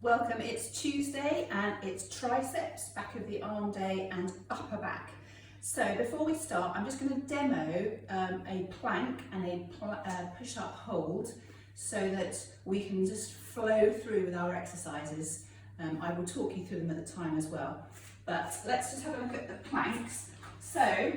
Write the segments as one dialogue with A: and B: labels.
A: Welcome, it's Tuesday and it's triceps, back of the arm day and upper back. So before we start, I'm just going to demo a plank and a push-up hold so that we can just flow through with our exercises. I will talk you through them at the time as well. But let's just have a look at the planks. So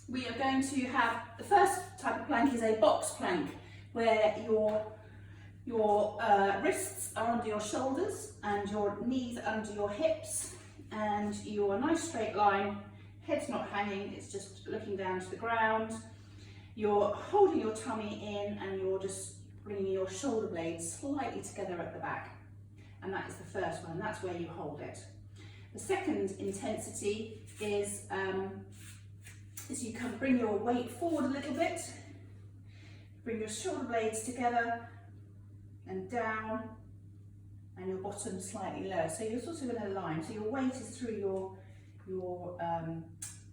A: we are going to have, the first type of plank is a box plank, where your wrists are under your shoulders and your knees are under your hips, and you're a nice straight line, head's not hanging, it's just looking down to the ground. You're holding your tummy in and you're just bringing your shoulder blades slightly together at the back. And that is the first one, that's where you hold it. The second intensity is you can bring your weight forward a little bit, bring your shoulder blades together and down, and your bottom slightly lower. So you're sort of in a line. So your weight is through your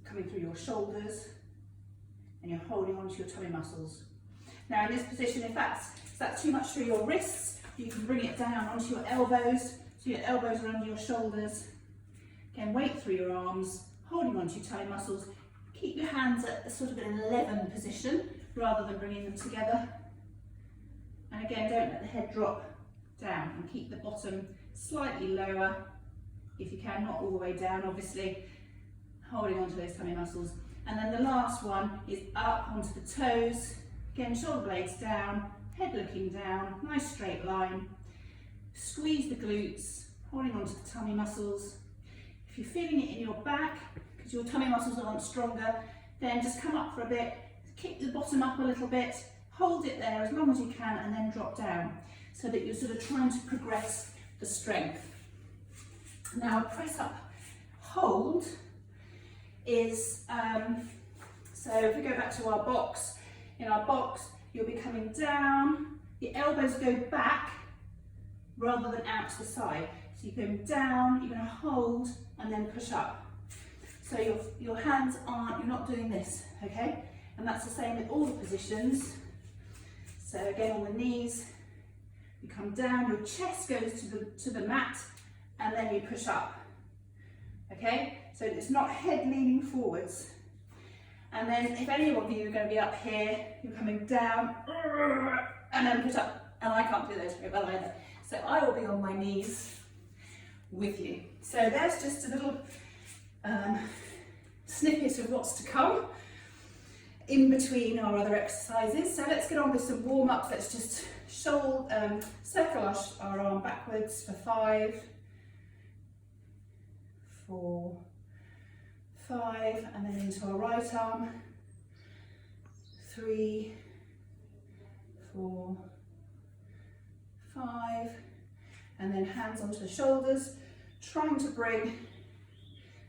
A: coming through your shoulders, and you're holding onto your tummy muscles. Now in this position, if that's too much through your wrists, you can bring it down onto your elbows. So your elbows are under your shoulders. Again, weight through your arms, holding onto your tummy muscles. Keep your hands at a sort of an 11 position rather than bringing them together. And again, don't let the head drop down, and keep the bottom slightly lower, if you can, not all the way down obviously, holding onto those tummy muscles. And then the last one is up onto the toes, again shoulder blades down, head looking down, nice straight line. Squeeze the glutes, holding onto the tummy muscles. If you're feeling it in your back, because your tummy muscles aren't stronger, then just come up for a bit, kick the bottom up a little bit, hold it there as long as you can, and then drop down, so that you're sort of trying to progress the strength. Now a press up hold is, so if we go back to our box, in our box you'll be coming down, your elbows go back rather than out to the side. So you're going down, you're going to hold and then push up. So your hands aren't, you're not doing this, okay? And that's the same with all the positions. So again, on the knees, you come down, your chest goes to the mat, and then you push up. Okay, so it's not head leaning forwards. And then if any of you are going to be up here, you're coming down, and then push up. And I can't do those very well either. So I will be on my knees with you. So there's just a little snippet of what's to come in between our other exercises. So let's get on with some warm-ups. Let's just circle our arm backwards for 5, 4, 5, and then into our right arm, 3, 4, 5, and then hands onto the shoulders, trying to bring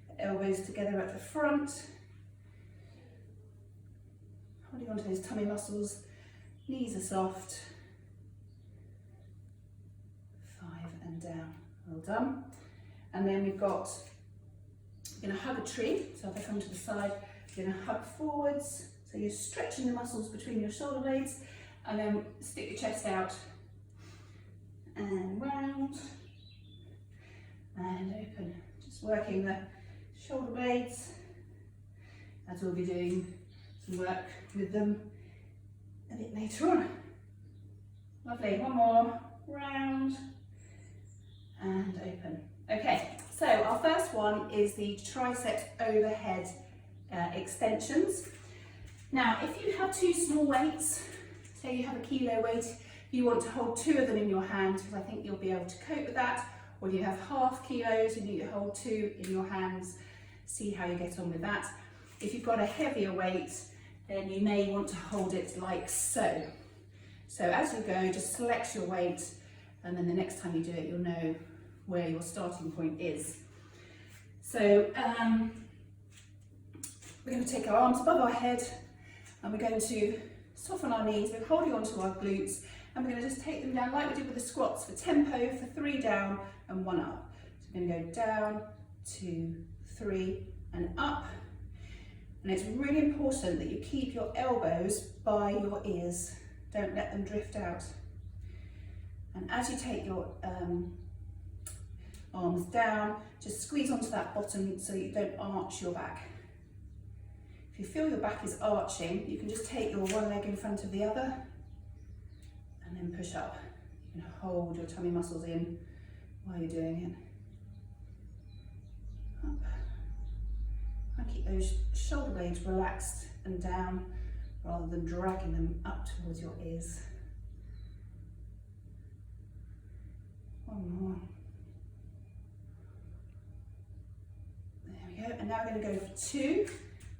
A: the elbows together at the front, holding onto those tummy muscles, knees are soft, 5 and down, well done. And then we've got, we're going to hug a tree, so if I come to the side, we're going to hug forwards, so you're stretching the muscles between your shoulder blades, and then stick your chest out, and round, and open, just working the shoulder blades, as we'll be doing some work with them a bit later on. Lovely, one more, round and open. Okay, so our first one is the triceps overhead extensions. Now, if you have 2 small weights, say you have a kilo weight, you want to hold 2 of them in your hand, because I think you'll be able to cope with that, or you have half kilos and you hold 2 in your hands, see how you get on with that. If you've got a heavier weight, then you may want to hold it like so. So as you go, just select your weight, and then the next time you do it, you'll know where your starting point is. So we're going to take our arms above our head, and we're going to soften our knees. We're holding onto our glutes, and we're going to just take them down like we did with the squats, for tempo, for 3 down and 1 up. So we're going to go down, 2, 3 and up. And it's really important that you keep your elbows by your ears. Don't let them drift out. And as you take your arms down, just squeeze onto that bottom so you don't arch your back. If you feel your back is arching, you can just take your one leg in front of the other and then push up. You can hold your tummy muscles in while you're doing it. Up. And keep those shoulder blades relaxed and down rather than dragging them up towards your ears. One more. There we go. And now we're going to go for 2.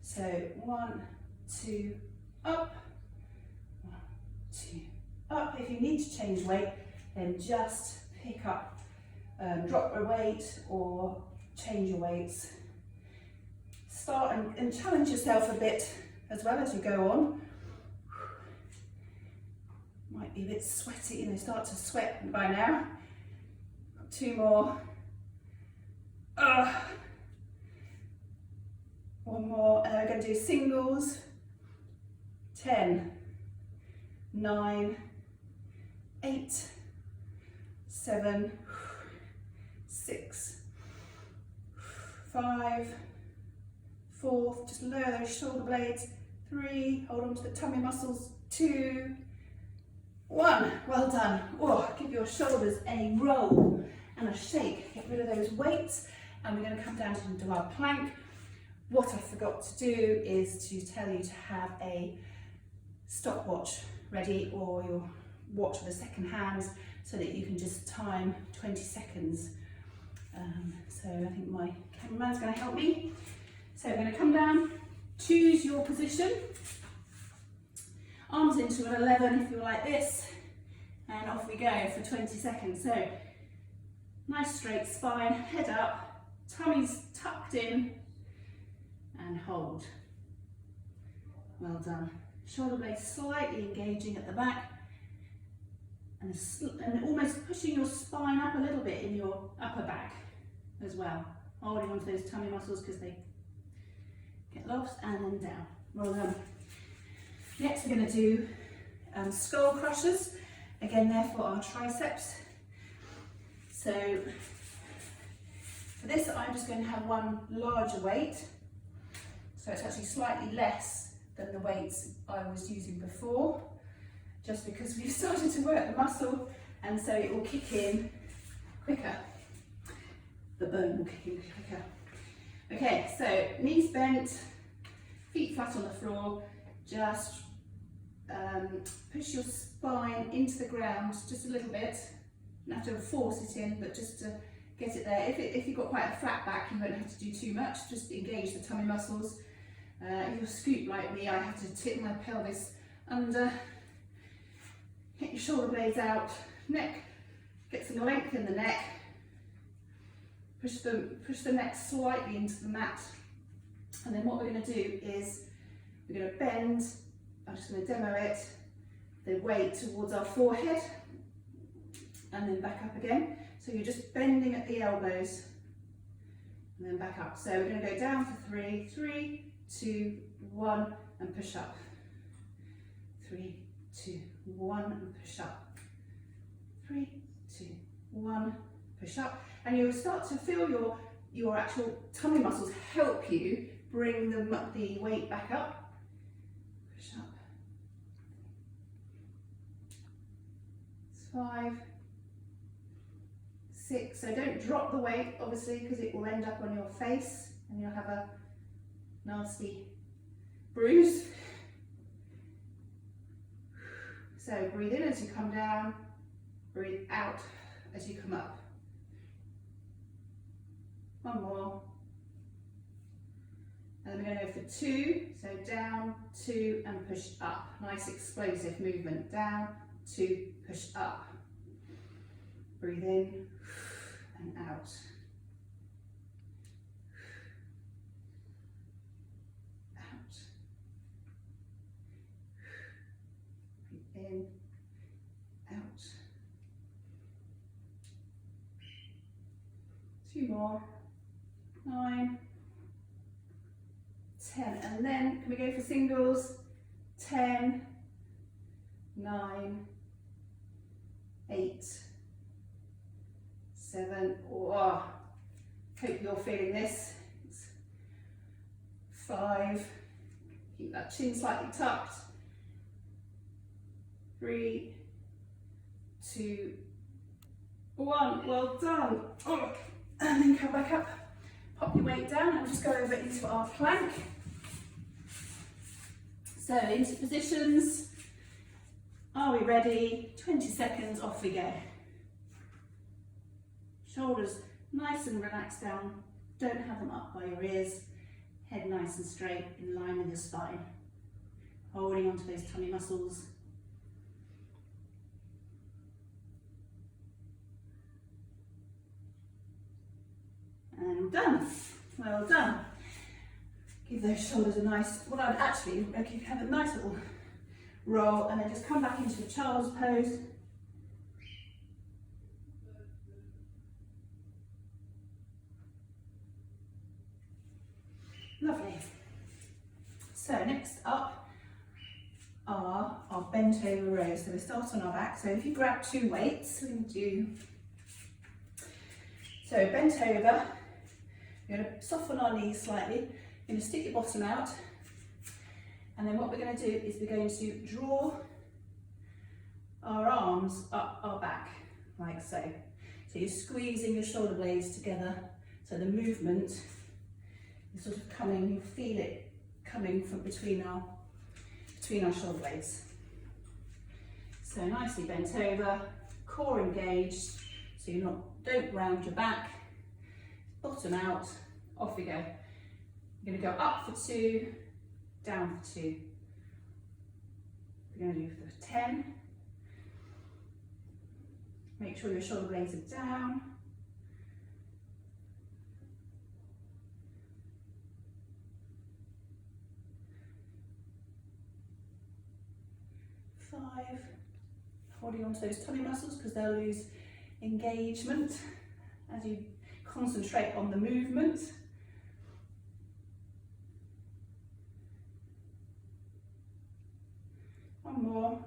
A: So 1, 2, up. 1, 2, up. If you need to change weight, then just pick up, drop a weight or change your weights. Start and challenge yourself a bit as well as you go on. Might be a bit sweaty, you know, start to sweat by now. 2 more. 1 more, and then we're going to do singles. 10, 9, 8, 7, 6, 5, 4, just lower those shoulder blades. 3, hold on to the tummy muscles. 2, 1, well done. Oh, give your shoulders a roll and a shake. Get rid of those weights, and we're going to come down into our plank. What I forgot to do is to tell you to have a stopwatch ready, or your watch with a second hand, so that you can just time 20 seconds. So I think my cameraman's going to help me. So we're going to come down, choose your position, arms into an 11 if you're like this, and off we go for 20 seconds. So nice straight spine, head up, tummy's tucked in, and hold. Well done. Shoulder blades slightly engaging at the back, and almost pushing your spine up a little bit in your upper back as well. Holding onto those tummy muscles because they get lost, and then down. Well done. Next we're going to do skull crushers. Again, they're for our triceps. So for this, I'm just going to have one larger weight. So it's actually slightly less than the weights I was using before, just because we've started to work the muscle, and so it will kick in quicker. The bone will kick in quicker. Okay, so knees bent, feet flat on the floor, just push your spine into the ground just a little bit. You don't have to force it in, but just to get it there. If you've got quite a flat back, you won't have to do too much, just engage the tummy muscles. If you're scooped like me, I have to tip my pelvis under, get your shoulder blades out, neck, get some length in the neck, push the neck slightly into the mat, and then what we're going to do is we're going to bend, I'm just going to demo it, the weight towards our forehead, and then back up again. So you're just bending at the elbows, and then back up. So we're going to go down for 3, 3, 2, 1, and push up. 3, 2, 1, and push up. 3, 2, 1, push up. And you'll start to feel your actual tummy muscles help you bring the weight back up. Push up. 5, 6. So don't drop the weight, obviously, because it will end up on your face and you'll have a nasty bruise. So breathe in as you come down, breathe out as you come up. 1 more. And then we're going to go for 2. So down, 2, and push up. Nice explosive movement. Down, 2, push up. Breathe in and out. Out. Breathe in, out. 2 more. 9, 10, and then can we go for singles? 10, 9, 8, 7, oh, hope you're feeling this. 5, keep that chin slightly tucked. 3, 2, 1, well done. Oh, and then come back up, pop your weight down and just go over into our plank. So into positions, are we ready? 20 seconds, off we go. Shoulders nice and relaxed down, don't have them up by your ears, head nice and straight in line with your spine. Holding onto those tummy muscles. And done. Well done. Give those shoulders a nice, well actually, okay, have a nice little roll and then just come back into a child's pose. Lovely. So next up are our bent over rows. So we start on our back. So if you grab 2 weights, we're going to do, so bent over, you're going to soften our knees slightly, you're going to stick your bottom out, and then what we're going to do is we're going to draw our arms up our back, like so. So you're squeezing your shoulder blades together, so the movement is sort of coming, you feel it coming from between our shoulder blades. So nicely bent over, core engaged, so you're not, don't round your back, bottom out, off we go. You're going to go up for 2, down for 2. We're going to do for 10. Make sure your shoulder blades are down. 5. Holding on to those tummy muscles because they'll lose engagement as you concentrate on the movement. One more.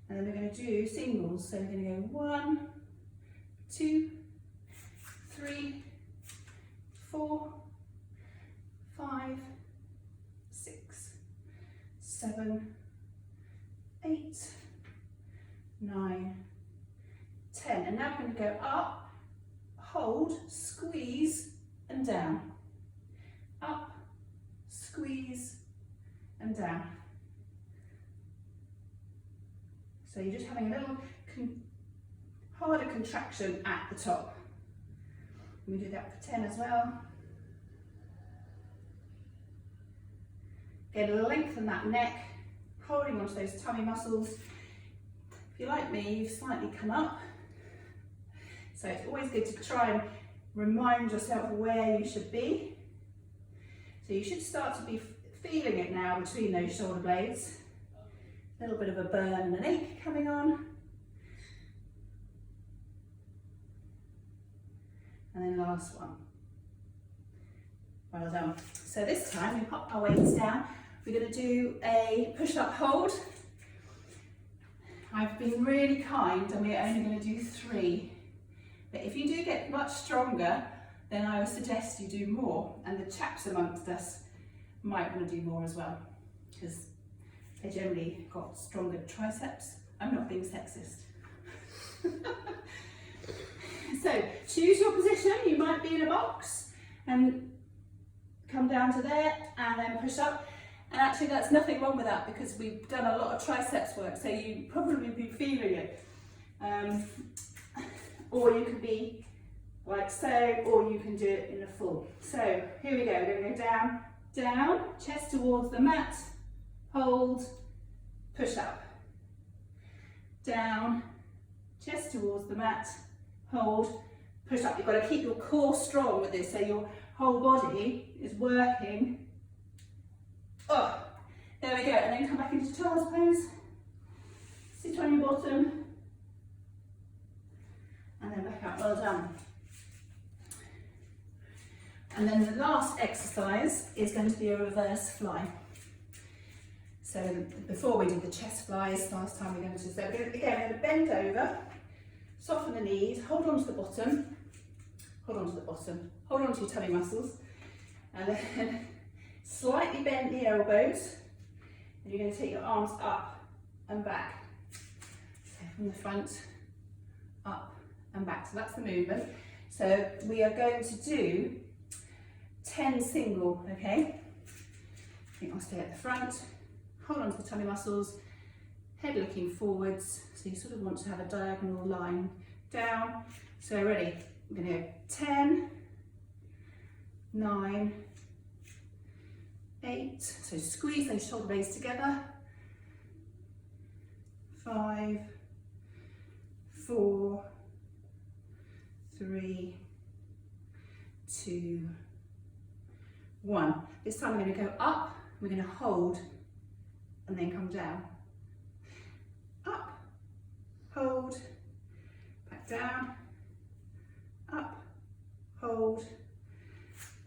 A: And then we're going to do singles. So we're going to go 1, 2, 3, 4, 5, 6, 7, 8, 9, 10. And now we're going to go up, hold, squeeze and down. Up, squeeze and down. So you're just having a little harder contraction at the top. We do that for 10 as well. Again, lengthen that neck, holding onto those tummy muscles. If you're like me, you've slightly come up. So it's always good to try and remind yourself where you should be. So you should start to be feeling it now between those shoulder blades. A little bit of a burn and an ache coming on. And then last one. Well done. So this time we pop our weights down. We're going to do a push-up hold. I've been really kind and we're only going to do 3. But if you do get much stronger, then I would suggest you do more. And the chaps amongst us might want to do more as well, because they generally got stronger triceps. I'm not being sexist. So choose your position. You might be in a box and come down to there and then push up. And actually that's nothing wrong with that because we've done a lot of triceps work, so you probably be feeling it. Or you can be like so, or you can do it in a full. So here we go, we're going to go down, down, chest towards the mat, hold, push up. Down, chest towards the mat, hold, push up. You've got to keep your core strong with this, so your whole body is working. Oh, there we go, and then come back into child's pose. Sit on your bottom, and then back up. Well done. And then the last exercise is going to be a reverse fly. So before we did the chest flies last time, we're going to, so we're going to bend over, soften the knees, hold on to the bottom, hold on to the bottom, hold on to your tummy muscles, and then slightly bend the elbows, and you're going to take your arms up and back. So from the front, up and back. So that's the movement. So we are going to do 10 single, okay? I think I'll stay at the front. Hold on to the tummy muscles, head looking forwards, so you sort of want to have a diagonal line down. So ready, we're going to go 10, 9, 8, so squeeze those shoulder blades together, 5, 4, 3, 2, 1. This time we're going to go up, we're going to hold, and then come down. Up, hold, back down, up, hold,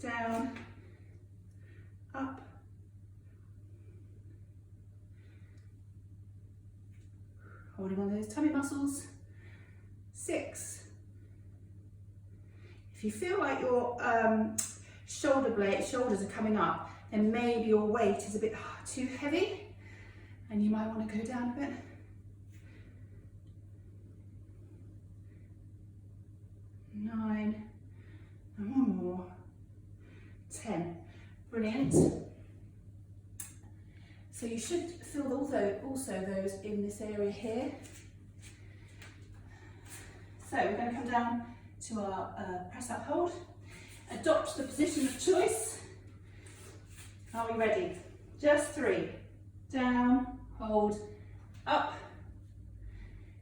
A: down, up, holding on those tummy muscles. 6. If you feel like your shoulders are coming up, then maybe your weight is a bit too heavy, and you might want to go down a bit. 9, and one more. 10. Brilliant. So you should feel also those in this area here. So we're going to come down to our press up hold. Adopt the position of choice. Are we ready? Just 3. Down, hold, up.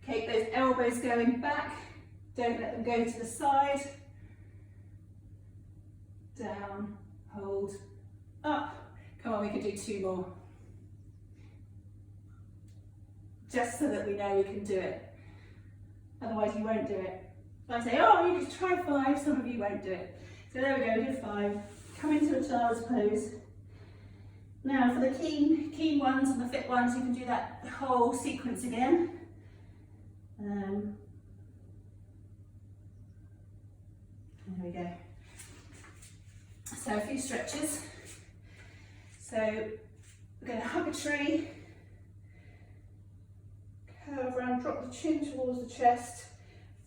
A: Keep those elbows going back. Don't let them go to the side. Down, hold, up. Come on, we can do 2 more. Just so that we know we can do it. Otherwise you won't do it. If I say, oh, you just try 5, some of you won't do it. So there we go, we did 5. Come into a child's pose. Now for the keen ones and the fit ones, you can do that whole sequence again. There we go. So a few stretches. So we're going to hug a tree, curve around, drop the chin towards the chest,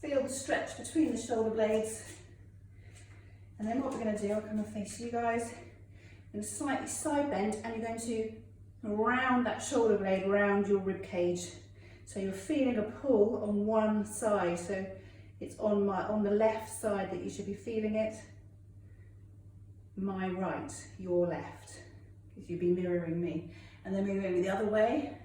A: feel the stretch between the shoulder blades. And then what we're going to do, I'll come and face you guys, you're going to slightly side bend, and you're going to round that shoulder blade around your rib cage. So you're feeling a pull on one side, so it's on the left side that you should be feeling it. My right, your left, because you'd be mirroring me. And then we're going the other way.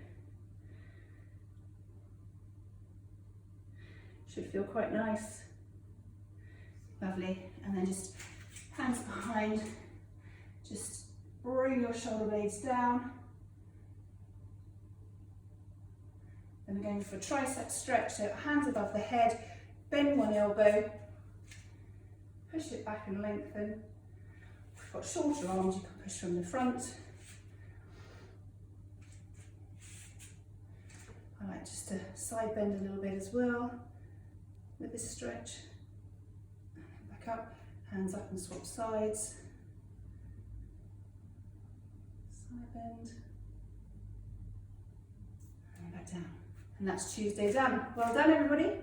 A: Should feel quite nice. Lovely. And then just hands behind, just bring your shoulder blades down. Then we're going for a tricep stretch, so hands above the head, bend one elbow, push it back and lengthen. If you've got shorter arms, you can push from the front. I like just to side bend a little bit as well with this stretch. Back up, hands up and swap sides. Side bend. And back down. And that's Tuesday done. Well done, everybody.